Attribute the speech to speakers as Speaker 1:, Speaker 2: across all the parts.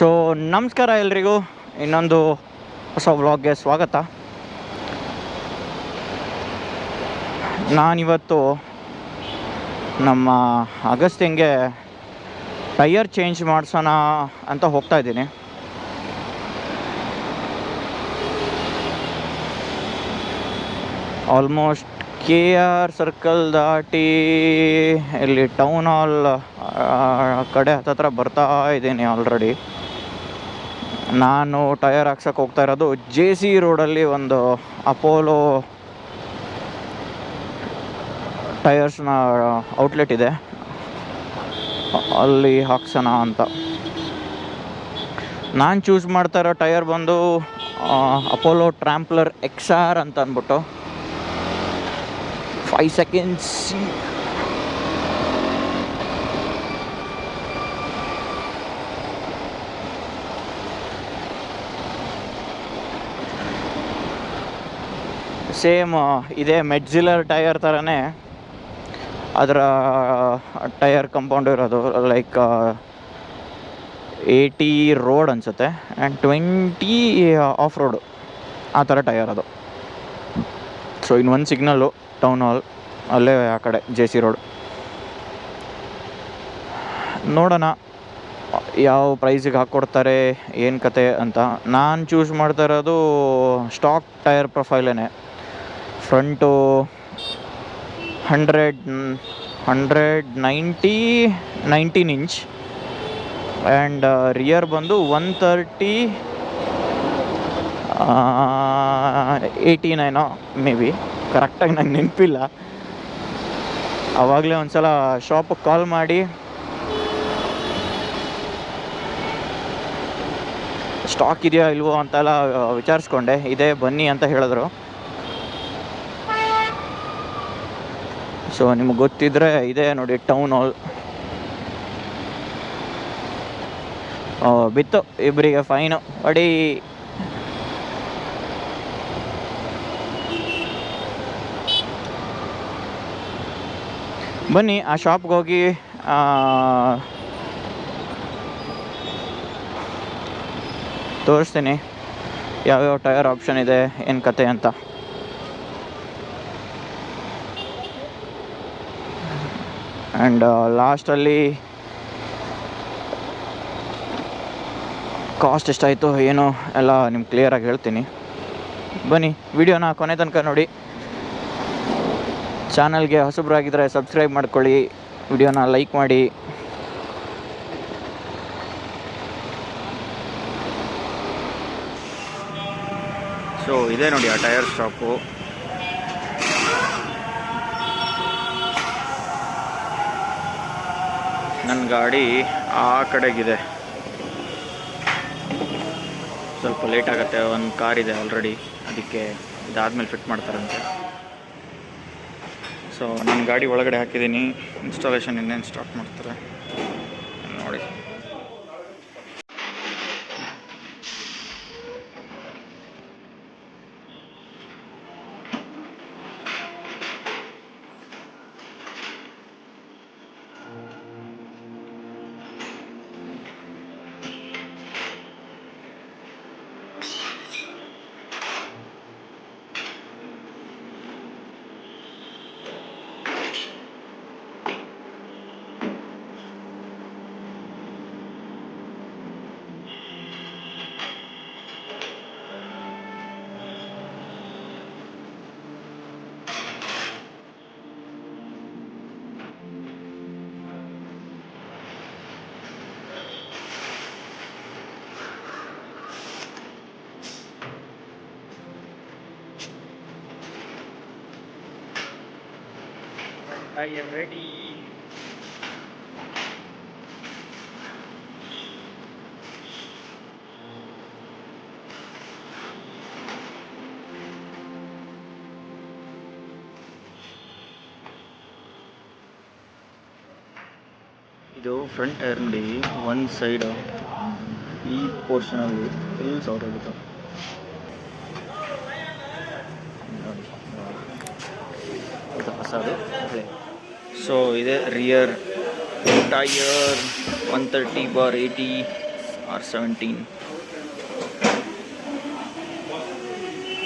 Speaker 1: So ನಮಸ್ಕಾರ ಎಲ್ರಿಗೂ, ಇನ್ನೊಂದು ಹೊಸ ವ್ಲಾಗ್ಗೆ ಸ್ವಾಗತ. ನಾನಿವತ್ತು ನಮ್ಮ ಅಗಸ್ತ್ಯಂಗೆ ಟೈಯರ್ ಚೇಂಜ್ ಮಾಡಿಸೋಣ ಅಂತ ಹೋಗ್ತಾ ಇದ್ದೀನಿ. ಆಲ್ಮೋಸ್ಟ್ KR ಸರ್ಕಲ್ ದಾಟಿ ಇಲ್ಲಿ ಟೌನ್ ಹಾಲ್ ಕಡೆ ಹತ್ತತ್ರ ಬರ್ತಾ ಇದ್ದೀನಿ ಆಲ್ರೆಡಿ. ನಾನು ಟಯರ್ ಹಾಕ್ಸೋಕೆ ಹೋಗ್ತಾ ಇರೋದು JC ರೋಡಲ್ಲಿ ಒಂದು ಅಪೋಲೋ ಟಯರ್ಸ್ನ ಔಟ್ಲೆಟ್ ಇದೆ, ಅಲ್ಲಿ ಹಾಕ್ಸೋಣ ಅಂತ. ನಾನು ಚೂಸ್ ಮಾಡ್ತಾ ಇರೋ ಟಯರ್ ಬಂದು ಅಪೋಲೋ ಟ್ರಾಂಪ್ಲರ್ XR ಅಂತ ಅಂದ್ಬಿಟ್ಟು. 5 seconds. ಸೇಮ್ ಇದೇ ಮೆಡ್ಜಿಲರ್ ಟಯರ್ ಥರನೇ ಅದರ ಟಯರ್ ಕಂಪೌಂಡ್ ಇರೋದು. ಲೈಕ್ 80 ರೋಡ್ ಅನಿಸುತ್ತೆ ಆ್ಯಂಡ್ 20 ಆಫ್ ರೋಡು, ಆ ಥರ ಟಯರ್ ಅದು. ಸೊ ಇನ್ನೊಂದು ಸಿಗ್ನಲ್ಲು ಟೌನ್ ಹಾಲ್, ಅಲ್ಲೇ ಆ ಕಡೆ JC ರೋಡ್. ನೋಡೋಣ ಯಾವ ಪ್ರೈಸಿಗೆ ಹಾಕ್ಕೊಡ್ತಾರೆ, ಏನು ಕತೆ ಅಂತ. ನಾನು ಚೂಸ್ ಮಾಡ್ತಾ ಇರೋದು ಸ್ಟಾಕ್ ಟೈರ್ ಪ್ರೊಫೈಲೇನೆ. ಫ್ರಂಟು 19 ಇಂಚ್ ಆ್ಯಂಡ್ ರಿಯರ್ ಬಂದು 130-89 ಮೇ ಬಿ, ಕರೆಕ್ಟಾಗಿ ನಂಗೆ ನೆನಪಿಲ್ಲ. ಆವಾಗಲೇ ಒಂದು ಸಲ ಶಾಪಿಗೆ ಕಾಲ್ ಮಾಡಿ ಸ್ಟಾಕ್ ಇದೆಯಾ ಇಲ್ವೋ ಅಂತೆಲ್ಲ ವಿಚಾರಿಸ್ಕೊಂಡೆ. ಇದೇ ಬನ್ನಿ ಅಂತ ಹೇಳಿದ್ರು. ಸೊ ನಿಮಗೆ ಗೊತ್ತಿದ್ದರೆ ಇದೆ ನೋಡಿ ಟೌನ್ ಹಾಲ್. ಬಿತ್ತು ಇಬ್ಬರಿಗೆ ಫೈನು ಅಡಿ. ಬನ್ನಿ ಆ ಶಾಪ್ಗೆ ಹೋಗಿ ತೋರಿಸ್ತೀನಿ ಯಾವ್ಯಾವ ಟಯರ್ ಆಪ್ಷನ್ ಇದೆ, ಏನು ಕತೆ ಅಂತ. ಆ್ಯಂಡ್ ಲಾಸ್ಟಲ್ಲಿ ಕಾಸ್ಟ್ ಎಷ್ಟಾಯಿತು ಏನು ಎಲ್ಲ ನಿಮ್ಗೆ ಕ್ಲಿಯರಾಗಿ ಹೇಳ್ತೀನಿ. ಬನ್ನಿ ವಿಡಿಯೋನ ಕೊನೆ ತನಕ ನೋಡಿ. ಚಾನಲ್ಗೆ ಹೊಸಬ್ರಾಗಿದ್ದರೆ ಸಬ್ಸ್ಕ್ರೈಬ್ ಮಾಡ್ಕೊಳ್ಳಿ, ವಿಡಿಯೋನ ಲೈಕ್ ಮಾಡಿ. ಸೊ ಇದೆ ನೋಡಿ ಆ ಟೈರ್ ಶಾಪು. ನನ್ನ ಗಾಡಿ ಆ ಕಡೆಗಿದೆ, ಸ್ವಲ್ಪ ಲೇಟ್ ಆಗುತ್ತೆ. ಒಂದು ಕಾರ್ ಇದೆ ಆಲ್ರೆಡಿ, ಅದಕ್ಕೆ ಇದಾದಮೇಲೆ ಫಿಟ್ ಮಾಡ್ತಾರಂತೆ. ಸೊ ನನ್ನ ಗಾಡಿ ಒಳಗಡೆ ಹಾಕಿದ್ದೀನಿ, ಇನ್ಸ್ಟಾಲೇಷನ್ ಇನ್ನೇನು ಸ್ಟಾರ್ಟ್ ಮಾಡ್ತಾರೆ ನೋಡಿ. I am ready. ಇದು ಫ್ರಂಟ್ ಟೈರ್ ನೋಡಿ, ಒಂದು ಸೈಡ್ ಈ ಪೋರ್ಷನಲ್ಲಿ ಫುಲ್ ಸೌಟ್ ಆಗುತ್ತೆ. ಇದು ಹೊಸದು. ಸೊ ಇದೆ rear tyre 130/80 R17.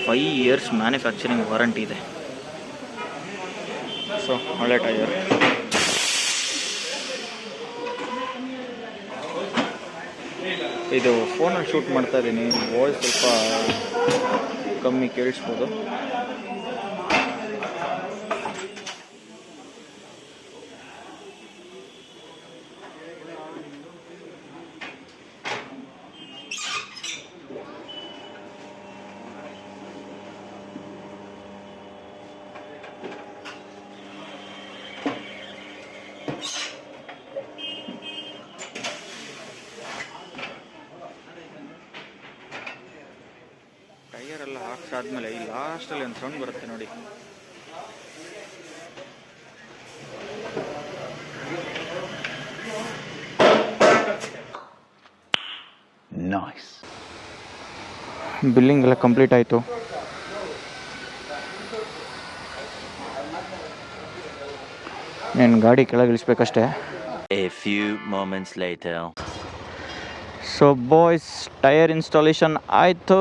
Speaker 1: 5 years manufacturing warranty ಇದೆ. ಸೊ ಒಳ್ಳೆ ಟೈರ್. ಇದು ಫೋನಲ್ಲಿ ಶೂಟ್ ಮಾಡ್ತಾ ಇದ್ದೀನಿ, ವಾಯ್ಸ್ ಸ್ವಲ್ಪ ಕಮ್ಮಿ ಕೇಳಿಸ್ಬೋದು. ಟೈಯರ್ ಎಲ್ಲ ಹಾಕ್ಸಾದ್ಮೇಲೆ ಈ ಲಾಸ್ಟಲ್ಲಿ ಒಂದು ಸೌಂಡ್ ಬರುತ್ತೆ ನೋಡಿ. ನೈಸ್. ಬಿಲ್ಲಿಂಗ್ ಎಲ್ಲ ಕಂಪ್ಲೀಟ್ ಆಯಿತು. ನಾನು ಗಾಡಿ ಕೆಳಗೆ ಇಳಿಸ್ಬೇಕಷ್ಟೇ.
Speaker 2: A few moments later.
Speaker 1: So boys, tyre installation ಆಯಿತು.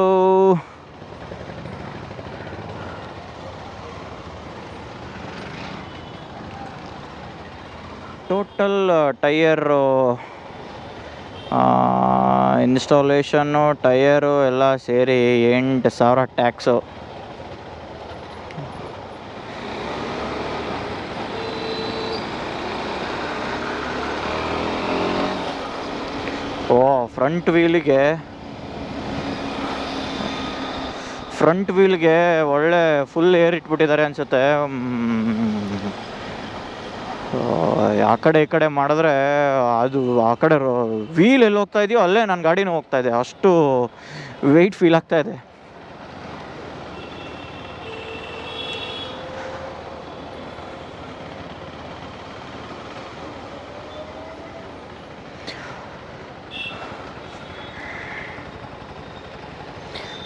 Speaker 1: ಟೋಟಲ್ ಟೈಯರು ಇನ್ಸ್ಟಾಲೇಷನ್ನು ಟೈಯರು ಎಲ್ಲ ಸೇರಿ 8,000 ಟ್ಯಾಕ್ಸು. ಫ್ರಂಟ್ ವೀಲ್ಗೆ ಒಳ್ಳೆ ಫುಲ್ ಏರ್ ಇಟ್ಬಿಟ್ಟಿದ್ದಾರೆ ಅನಿಸುತ್ತೆ. ಆ ಕಡೆ ಈ ಕಡೆ ಮಾಡಿದ್ರೆ ಅದು ಆ ಕಡೆ ವೀಲ್ ಎಲ್ಲಿ ಹೋಗ್ತಾ ಇದೆಯೋ ಅಲ್ಲೇ ನನ್ನ ಗಾಡಿನೂ ಹೋಗ್ತಾ ಇದೆ, ಅಷ್ಟು ವೆಯ್ಟ್ ಫೀಲ್ ಆಗ್ತಾ ಇದೆ.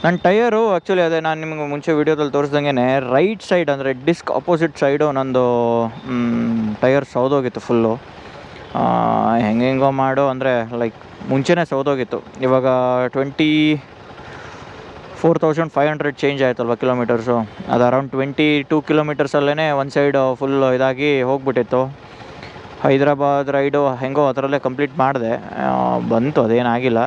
Speaker 1: ನನ್ನ ಟೈಯರು ಆ್ಯಕ್ಚುಲಿ ಅದೇ ನಾನು ನಿಮಗೆ ಮುಂಚೆ ವೀಡಿಯೋದಲ್ಲಿ ತೋರಿಸ್ದಂಗೆ ರೈಟ್ ಸೈಡ್ ಅಂದರೆ ಡಿಸ್ಕ್ ಅಪೋಸಿಟ್ ಸೈಡು ನಂದು ಟೈಯರ್ ಸೌದೋಗಿತ್ತು ಫುಲ್ಲು. ಹೆಂಗೋ ಮಾಡು ಅಂದರೆ ಲೈಕ್ ಮುಂಚೆನೇ ಸೌದೋಗಿತ್ತು. ಇವಾಗ 24,500 ಚೇಂಜ್ ಆಯ್ತಲ್ವ ಕಿಲೋಮೀಟರ್ಸು. ಅದು ಅರೌಂಡ್ 22 ಕಿಲೋಮೀಟರ್ಸಲ್ಲೇ ಒಂದು ಸೈಡ್ ಫುಲ್ ಇದಾಗಿ ಹೋಗ್ಬಿಟ್ಟಿತ್ತು. ಹೈದ್ರಾಬಾದ್ ರೈಡು ಹೆಂಗೋ ಅದರಲ್ಲೇ ಕಂಪ್ಲೀಟ್ ಮಾಡಿದೆ, ಬಂತು, ಅದೇನಾಗಿಲ್ಲ.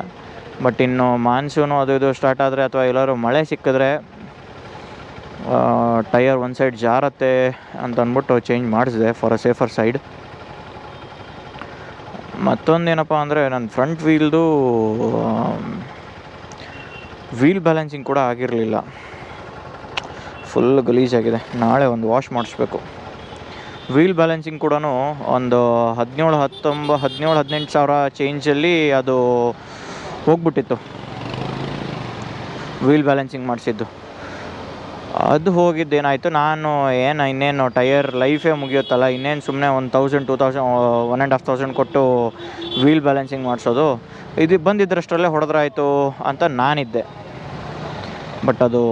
Speaker 1: ಬಟ್ ಇನ್ನು ಮಾನ್ಸೂನು ಅದು ಇದು ಸ್ಟಾರ್ಟ್ ಆದರೆ ಅಥವಾ ಎಲ್ಲರೂ ಮಳೆ ಸಿಕ್ಕಿದ್ರೆ ಟೈಯರ್ ಒಂದು ಸೈಡ್ ಜಾರತ್ತೆ ಅಂತ ಅಂದ್ಬಿಟ್ಟು ಚೇಂಜ್ ಮಾಡಿಸಿದೆ ಫಾರ್ ಅ ಸೇಫರ್ ಸೈಡ್. ಮತ್ತೊಂದೇನಪ್ಪ ಅಂದರೆ ನನ್ನ ಫ್ರಂಟ್ ವೀಲ್ ಬ್ಯಾಲೆನ್ಸಿಂಗ್ ಕೂಡ ಆಗಿರಲಿಲ್ಲ, ಫುಲ್ ಗಲೀಜಾಗಿದೆ. ನಾಳೆ ಒಂದು ವಾಶ್ ಮಾಡಿಸ್ಬೇಕು. ವೀಲ್ ಬ್ಯಾಲೆನ್ಸಿಂಗ್ ಕೂಡ ಒಂದು 17-18 ಸಾವಿರ ಚೇಂಜಲ್ಲಿ ಅದು ಹೋಗ್ಬಿಟ್ಟಿತ್ತು, ವೀಲ್ ಬ್ಯಾಲೆನ್ಸಿಂಗ್ ಮಾಡಿಸಿದ್ದು. ಅದು ಹೋಗಿದ್ದೇನಾಯಿತು, ನಾನು ಇನ್ನೇನು ಟೈಯರ್ ಲೈಫೇ ಮುಗಿಯುತ್ತಲ್ಲ, ಇನ್ನೇನು ಸುಮ್ಮನೆ 1,000, 2,000, 1,500 ಕೊಟ್ಟು ವೀಲ್ ಬ್ಯಾಲೆನ್ಸಿಂಗ್ ಮಾಡಿಸೋದು, ಇದು ಬಂದಿದ್ದರಷ್ಟರಲ್ಲೇ ಹೊಡೆದ್ರಾಯ್ತು ಅಂತ ನಾನಿದ್ದೆ. ಬಟ್ ಅದು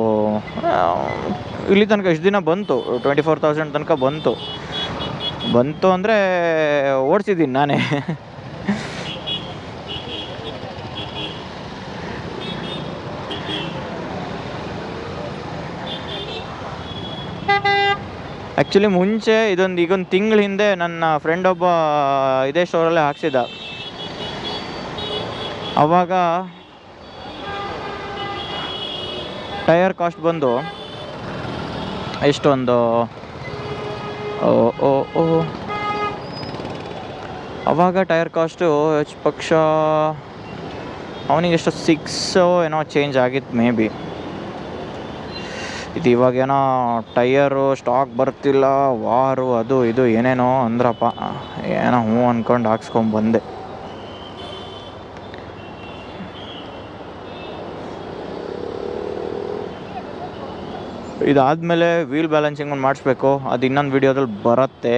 Speaker 1: ಇಲ್ಲಿ ತನಕ ಇಷ್ಟು ದಿನ ಬಂತು, 24,000 ತನಕ ಬಂತು ಅಂದರೆ ಓಡಿಸಿದ್ದೀನಿ ನಾನೇ. ಆ್ಯಕ್ಚುಲಿ ಮುಂಚೆ ಈಗೊಂದು ತಿಂಗಳ ಹಿಂದೆ ನನ್ನ ಫ್ರೆಂಡ್ ಒಬ್ಬ ಇದೇ ಸ್ಟೋರಲ್ಲೇ ಹಾಕ್ಸಿದ್ದ. ಆವಾಗ ಟೈರ್ ಕಾಸ್ಟ್ ಬಂದು ಎಷ್ಟೊಂದು ಆವಾಗ ಟೈರ್ ಕಾಸ್ಟು ಹೆಚ್ಚು ಪಕ್ಷ ಅವನಿಗೆ ಎಷ್ಟು 6 ಏನೋ ಚೇಂಜ್ ಆಗಿತ್ತು ಮೇ ಬಿ. ಇದು ಇವಾಗೇನೋ ಟೈಯರು ಸ್ಟಾಕ್ ಬರ್ತಿಲ್ಲ, ವಾರು ಅದು ಇದು ಏನೇನೋ ಅಂದ್ರಪ್ಪ, ಏನೋ ಹ್ಞೂ ಅಂದ್ಕೊಂಡು ಹಾಕ್ಸ್ಕೊಂಬಂದೆ. ಇದಾದಮೇಲೆ ವೀಲ್ ಬ್ಯಾಲೆನ್ಸಿಂಗ್ ಒಂದು ಮಾಡಿಸ್ಬೇಕು, ಅದು ಇನ್ನೊಂದು ವೀಡಿಯೋದಲ್ಲಿ ಬರುತ್ತೆ.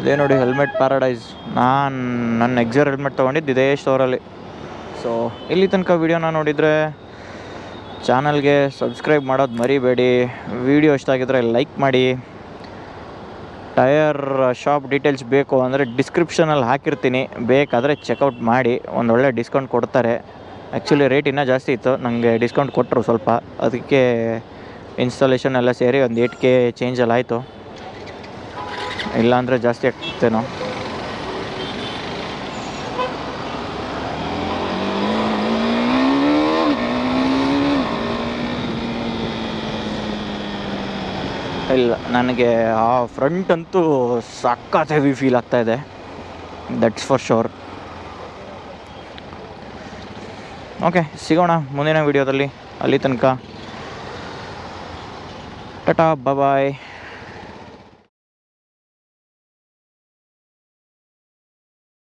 Speaker 1: ಇದೇ ನೋಡಿ ಹೆಲ್ಮೆಟ್ ಪ್ಯಾರಡೈಸ್. ನನ್ನ ಎಕ್ಸರ್ ಹೆಲ್ಮೆಟ್ ತೊಗೊಂಡಿದ್ದು ಇದೇ ಸ್ಟೋರಲ್ಲಿ. ಸೊ ಇಲ್ಲಿ ತನಕ ವೀಡಿಯೋನ ನೋಡಿದರೆ ಚಾನಲ್ಗೆ ಸಬ್ಸ್ಕ್ರೈಬ್ ಮಾಡೋದು ಮರಿಬೇಡಿ. ವೀಡಿಯೋ ಇಷ್ಟ ಆಗಿದ್ರೆ ಲೈಕ್ ಮಾಡಿ. ಟಯರ್ ಶಾಪ್ ಡೀಟೇಲ್ಸ್ ಬೇಕು ಅಂದರೆ ಡಿಸ್ಕ್ರಿಪ್ಷನಲ್ಲಿ ಹಾಕಿರ್ತೀನಿ, ಬೇಕಾದರೆ ಚೆಕ್ಔಟ್ ಮಾಡಿ. ಒಂದೊಳ್ಳೆ ಡಿಸ್ಕೌಂಟ್ ಕೊಡ್ತಾರೆ. ಆ್ಯಕ್ಚುಲಿ ರೇಟ್ ಇನ್ನೂ ಜಾಸ್ತಿ ಇತ್ತು, ನನಗೆ ಡಿಸ್ಕೌಂಟ್ ಕೊಟ್ಟರು ಸ್ವಲ್ಪ, ಅದಕ್ಕೆ ಇನ್ಸ್ಟಾಲೇಷನ್ ಎಲ್ಲ ಸೇರಿ ಒಂದು 8K ಚೇಂಜಲ್ಲಿ ಆಯಿತು. ಇಲ್ಲಾಂದರೆ ಜಾಸ್ತಿ ಆಗ್ತೇನೋ. ಇಲ್ಲ, ನನಗೆ ಆ ಫ್ರಂಟ್ ಅಂತೂ ಸಖತ್ ಹೆವಿ ಫೀಲ್ ಆಗ್ತಾಯಿದೆ, ದಟ್ಸ್ ಫಾರ್ ಶೋರ್. ಓಕೆ, ಸಿಗೋಣ ಮುಂದಿನ ವೀಡಿಯೋದಲ್ಲಿ. ಅಲ್ಲಿ ತನಕ ಟಾಟಾ, ಬಾಯ್.